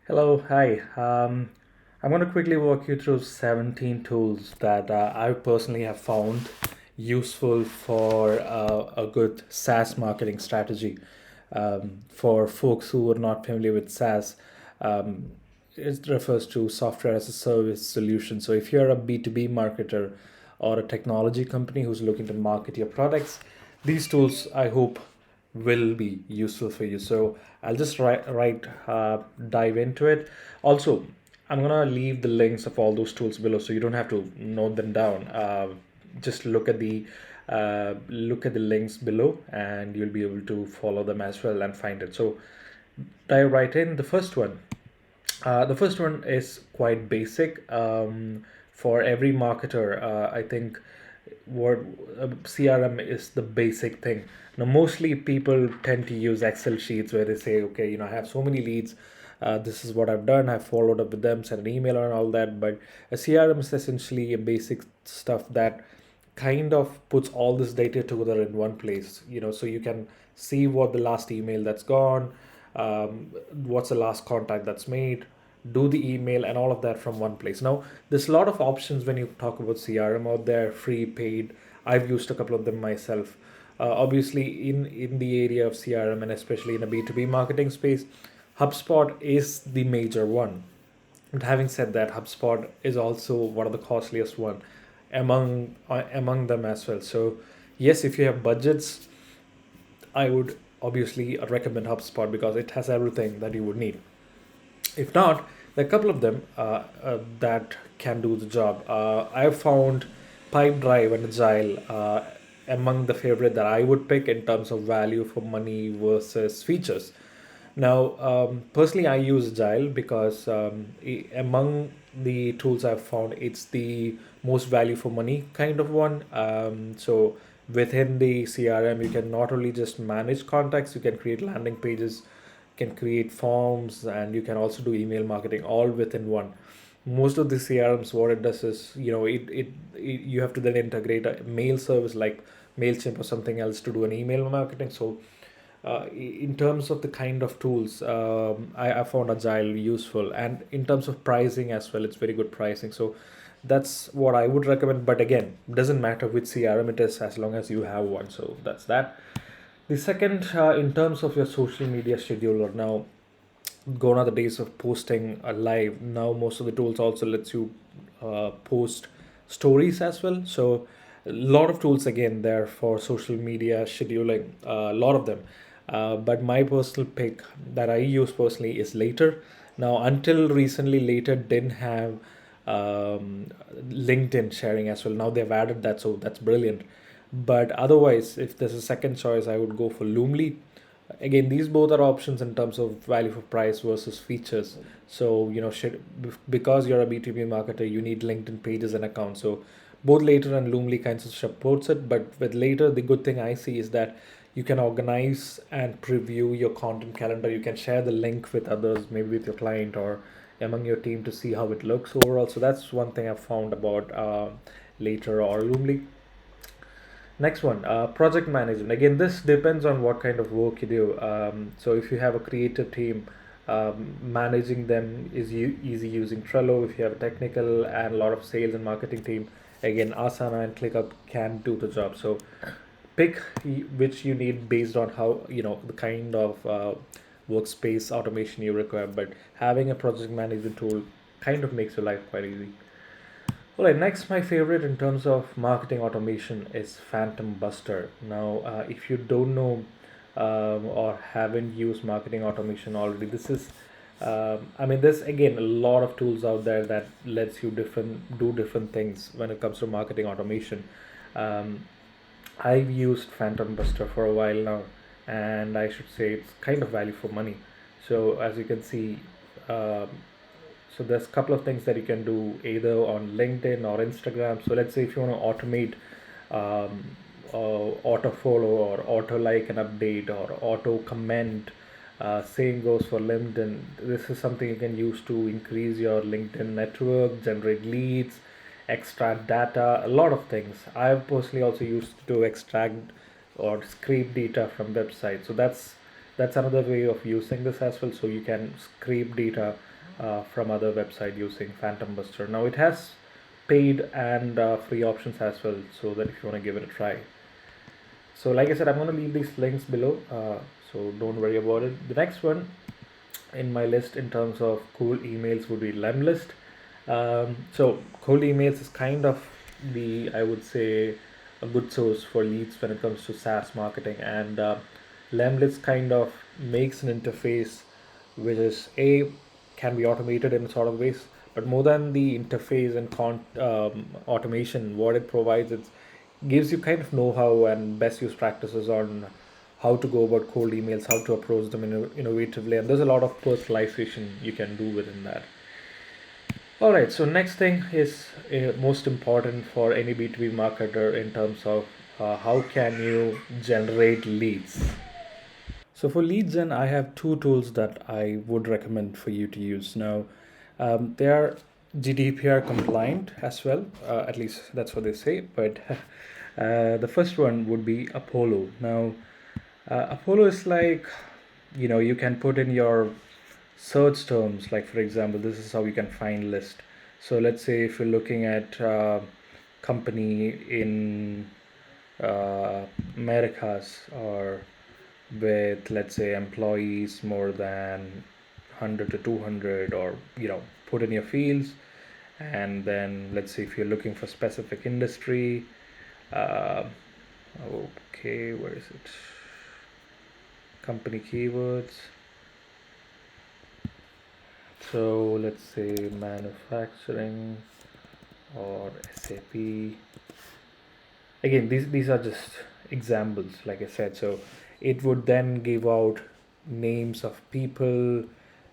Hello, hi. I'm going to quickly walk you through 17 tools that I personally have found useful for a good SaaS marketing strategy. For folks who are not familiar with SaaS, um, it refers to software as a service solution. So if you're a B2B marketer or a technology company who's looking to market your products, these tools, I hope, will be useful for you. So I'll just dive into it. Also, I'm gonna leave the links of all those tools below, so you don't have to note them down. Just look at the links below, and you'll be able to follow them as well and find it. So dive right in. The first one is quite basic for every marketer. I think what CRM is the basic thing. Now, mostly people tend to use Excel sheets where they say, okay, I have so many leads. This is what I've done. I've followed up with them, sent an email and all that. But a CRM is essentially a basic stuff that kind of puts all this data together in one place, so you can see what the last email that's gone, what's the last contact that's made, do the email and all of that from one place. Now there's a lot of options when you talk about CRM out there, free, paid. I've used a couple of them myself. Obviously in the area of CRM, and especially in a B2B marketing space, HubSpot is the major one. But having said that, HubSpot is also one of the costliest one among them as well. So yes, if you have budgets, I would obviously recommend HubSpot because it has everything that you would need. If not, there are a couple of them that can do the job. I've found Pipedrive and Agile among the favorite that I would pick in terms of value for money versus features. Now, personally, I use Agile because among the tools I've found, it's the most value for money kind of one. So within the CRM, you can not only just manage contacts, you can create landing pages, can create forms, and you can also do email marketing all within one. Most of the CRMs, what it does is, it you have to then integrate a mail service like Mailchimp or something else to do an email marketing. So in terms of the kind of tools, I found Agile useful, and in terms of pricing as well, it's very good pricing. So that's what I would recommend. But again, doesn't matter which CRM it is as long as you have one. So that's that. The second, in terms of your social media scheduler, now gone are the days of posting a live. Now most of the tools also lets you post stories as well. So a lot of tools again there for social media scheduling, a lot of them. But my personal pick that I use personally is Later. Now until recently, Later didn't have LinkedIn sharing as well. Now they've added that, so that's brilliant. But otherwise, if there's a second choice, I would go for Loomly. Again, these both are options in terms of value for price versus features. So because you're a B2B marketer, you need LinkedIn pages and accounts. So both Later and Loomly kinds of supports it. But with Later, the good thing I see is that you can organize and preview your content calendar. You can share the link with others, maybe with your client or among your team, to see how it looks overall. So that's one thing I've found about Later or Loomly. Next one, project management. Again, this depends on what kind of work you do. So if you have a creative team, managing them is easy using Trello. If you have a technical and a lot of sales and marketing team, again, Asana and ClickUp can do the job. So pick which you need based on how, the kind of workspace automation you require. But having a project management tool kind of makes your life quite easy. All right, next, my favorite in terms of marketing automation is Phantom Buster. Now, if you don't know or haven't used marketing automation already, there's again a lot of tools out there that lets you do different things when it comes to marketing automation. Um, I've used Phantom Buster for a while now, and I should say it's kind of value for money. So as you can see, um, so there's a couple of things that you can do either on LinkedIn or Instagram. So let's say if you want to automate auto follow or auto like an update or auto comment, same goes for LinkedIn. This is something you can use to increase your LinkedIn network, generate leads, extract data, a lot of things. I've personally also used to extract or scrape data from websites. So that's another way of using this as well. So you can scrape data from other website using Phantom Buster. Now it has paid and free options as well, so that if you want to give it a try. So like I said, I'm going to leave these links below, so don't worry about it. The next one in my list in terms of cold emails would be Lemlist. So cold emails is kind of the, I would say, a good source for leads when it comes to SaaS marketing, and Lemlist kind of makes an interface which is a can be automated in sort of ways, but more than the interface and automation, what it provides, it gives you kind of know-how and best use practices on how to go about cold emails, how to approach them innovatively, and there's a lot of personalization you can do within that. All right, so next thing is most important for any B2B marketer in terms of how can you generate leads. So for leads, then I have two tools that I would recommend for you to use. Now, they are GDPR compliant as well. At least that's what they say. But the first one would be Apollo. Now, Apollo is like, you can put in your search terms. Like for example, this is how you can find list. So let's say if you're looking at company in uh, Americas, or with, let's say, employees more than 100 to 200, or put in your fields, and then let's say if you're looking for specific industry, uh, okay, where is it, company keywords, so let's say manufacturing or SAP. Again, these are just examples, like I said. So it would then give out names of people,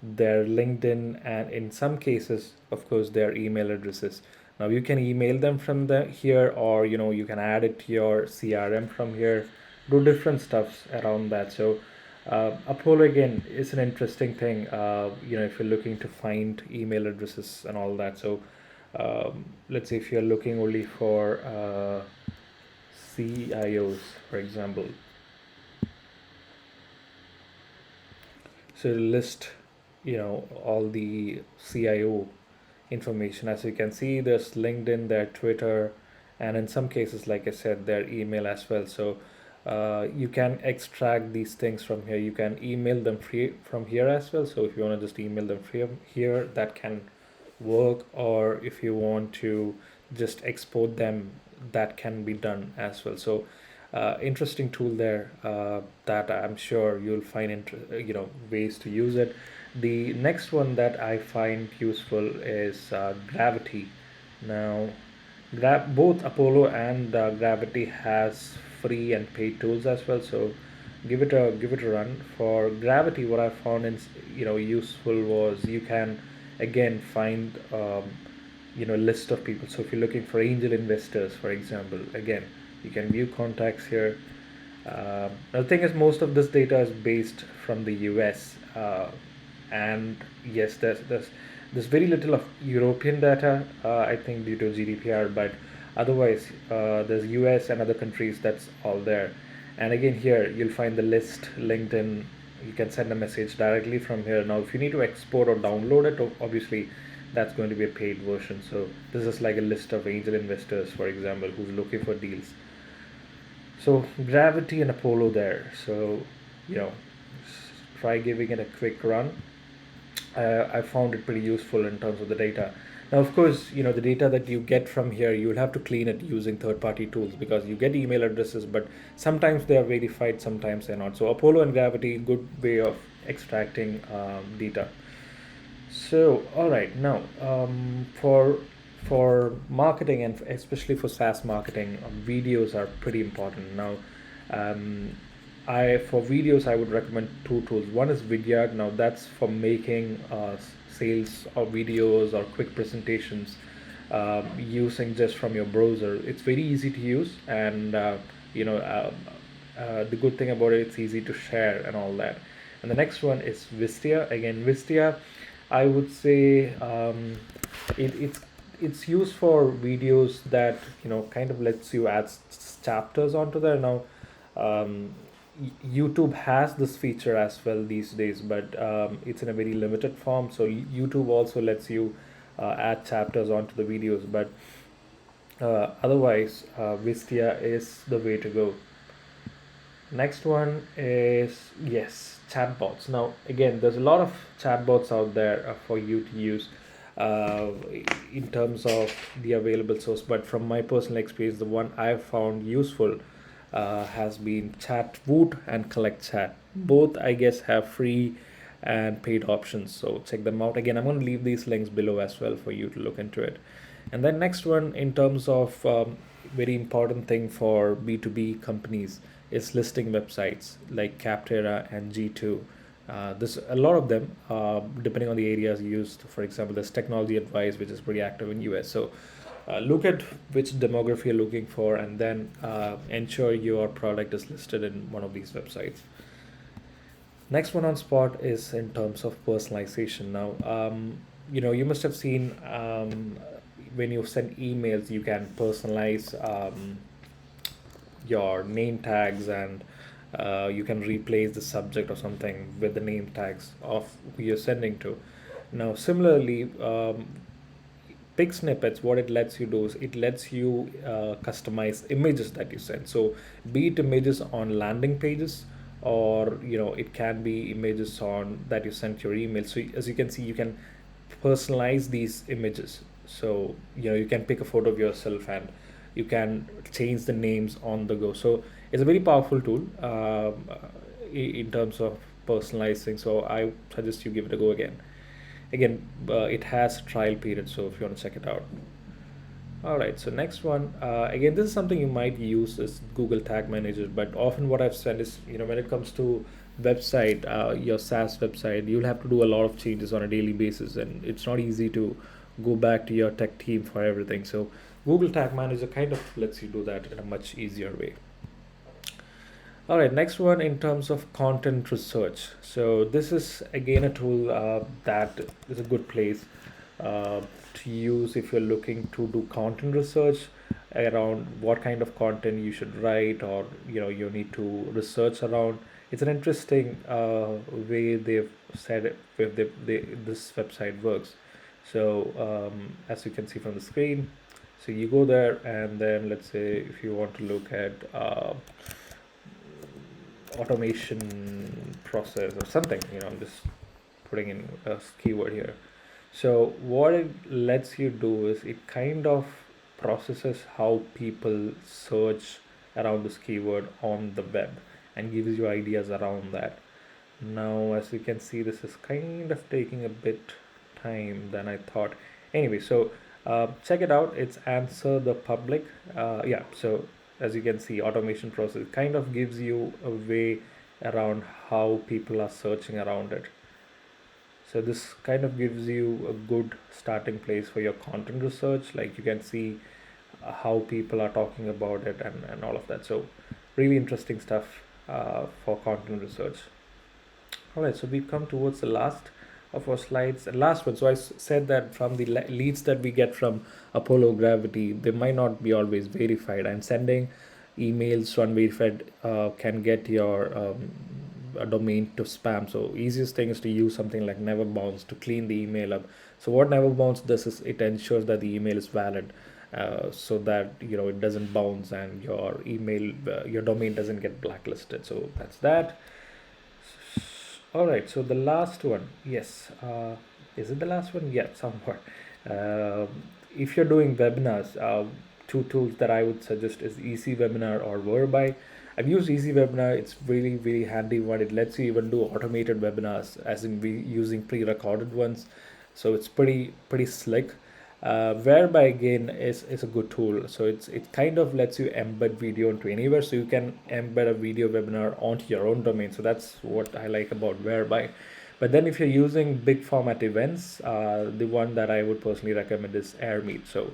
their LinkedIn, and in some cases, of course, their email addresses. Now you can email them from the here, or you can add it to your CRM from here, do different stuffs around that. So Apollo again is an interesting thing, if you're looking to find email addresses and all that. So let's say if you're looking only for CIOs, for example. So list, all the CIO information. As you can see, there's LinkedIn, their Twitter, and in some cases, like I said, their email as well. So you can extract these things from here. You can email them free from here as well. So if you want to just email them from here, that can work. Or if you want to just export them, that can be done as well. So interesting tool there, that I'm sure you'll find ways to use it. The next one that I find useful is Gravity. Now, both Apollo and Gravity has free and paid tools as well. So give it a run. For Gravity, what I found is useful was you can again find list of people. So if you're looking for angel investors, for example, again you can view contacts here. The thing is, most of this data is based from the US, and yes, there's very little of European data, I think, due to GDPR, but otherwise, there's US and other countries, that's all there. And again, here you'll find the list, LinkedIn. You can send a message directly from here. Now, if you need to export or download it, obviously that's going to be a paid version. So this is like a list of angel investors, for example, who's looking for deals. So Gravity and Apollo there. So you know, try giving it a quick run. I found it pretty useful in terms of the data. Now, of course, the data that you get from here, you'll have to clean it using third-party tools, because you get email addresses, but sometimes they are verified, sometimes they're not. So Apollo and Gravity, good way of extracting data. So, all right, now for marketing, and especially for SaaS marketing, videos are pretty important. Now, um, I for videos I would recommend two tools. One is Vidyard. Now that's for making sales or videos or quick presentations, using just from your browser. It's very easy to use, and the good thing about it, it's easy to share and all that. And the next one is Wistia. Again, Wistia, I would say, it's used for videos that kind of lets you add chapters onto there. Now, um, YouTube has this feature as well these days, but it's in a very limited form. So YouTube also lets you add chapters onto the videos, but otherwise, Wistia is the way to go. Next one is, yes, chatbots. Now, again, there's a lot of chatbots out there for you to use uh, in terms of the available source. But from my personal experience, the one I've found useful has been Chatwoot and Collect Chat. Both, I guess, have free and paid options. So check them out. Again, I'm going to leave these links below as well for you to look into it. And then next one, in terms of very important thing for B2B companies is listing websites like Capterra and G2. There's a lot of them, depending on the areas used. For example, there's Technology Advice, which is pretty active in US. So look at which demography you're looking for, and then ensure your product is listed in one of these websites. Next one on spot is in terms of personalization. Now, you must have seen when you send emails, you can personalize your name tags, and you can replace the subject or something with the name tags of who you're sending to. Now, similarly, Pick snippets, what it lets you do is it lets you customize images that you send. So be it images on landing pages, or it can be images on that you sent your email. So as you can see, you can personalize these images. So you can pick a photo of yourself, and you can change the names on the go. So it's a very powerful tool in terms of personalizing. So I suggest you give it a go again. Again, it has trial period, so if you want to check it out. All right, so next one, again, this is something you might use as Google Tag Manager, but often what I've said is, when it comes to website, your SaaS website, you'll have to do a lot of changes on a daily basis, and it's not easy to go back to your tech team for everything. So Google Tag Manager kind of lets you do that in a much easier way. All right, next one in terms of content research. So this is again a tool that is a good place to use if you're looking to do content research around what kind of content you should write, or you need to research around. It's an interesting way they've said it, if this website works. So as you can see from the screen, so you go there, and then let's say if you want to look at automation process or something, I'm just putting in a keyword here. So what it lets you do is it kind of processes how people search around this keyword on the web, and gives you ideas around that. Now, as you can see, this is kind of taking a bit time than I thought. Anyway, so check it out. It's Answer the Public. Yeah, so as you can see, automation process kind of gives you a way around how people are searching around it. So this kind of gives you a good starting place for your content research. Like you can see how people are talking about it, and all of that. So really interesting stuff for content research. All right, so we've come towards the last of our slides. And last one, so I said that from the leads that we get from Apollo Gravity, they might not be always verified, and sending emails to unverified can get your a domain to spam. So easiest thing is to use something like Never Bounce to clean the email up. So what Never Bounce does is it ensures that the email is valid, so that it doesn't bounce, and your email, your domain doesn't get blacklisted. So that's that. All right, so the last one, yes, is it the last one? Yeah, somewhat. Uh, if you're doing webinars, two tools that I would suggest is Easy Webinar or Whereby. I've used Easy Webinar. It's really, really handy one. It lets you even do automated webinars, as in we using pre-recorded ones. So it's pretty slick. Whereby again is a good tool. So it kind of lets you embed video into anywhere. So you can embed a video webinar onto your own domain. So that's what I like about Whereby. But then if you're using big format events, the one that I would personally recommend is AirMeet. So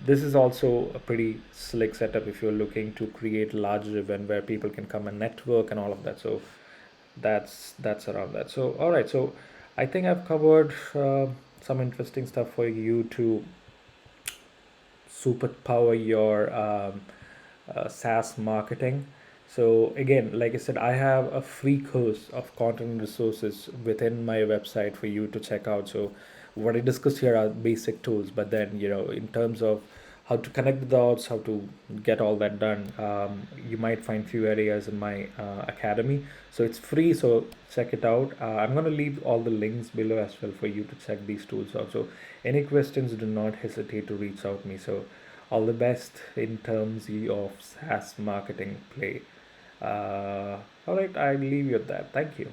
this is also a pretty slick setup if you're looking to create a larger event where people can come and network and all of that. So that's around that. So all right, so I think I've covered some interesting stuff for you to superpower your SaaS marketing. So again, like I said, I have a free course of content resources within my website for you to check out. So what I discussed here are basic tools, but then in terms of how to connect the dots, how to get all that done, you might find few areas in my academy. So it's free, so check it out. I'm gonna leave all the links below as well for you to check these tools out. So any questions, do not hesitate to reach out to me. So all the best in terms of SaaS marketing play. All right, I'll leave you at that. Thank you.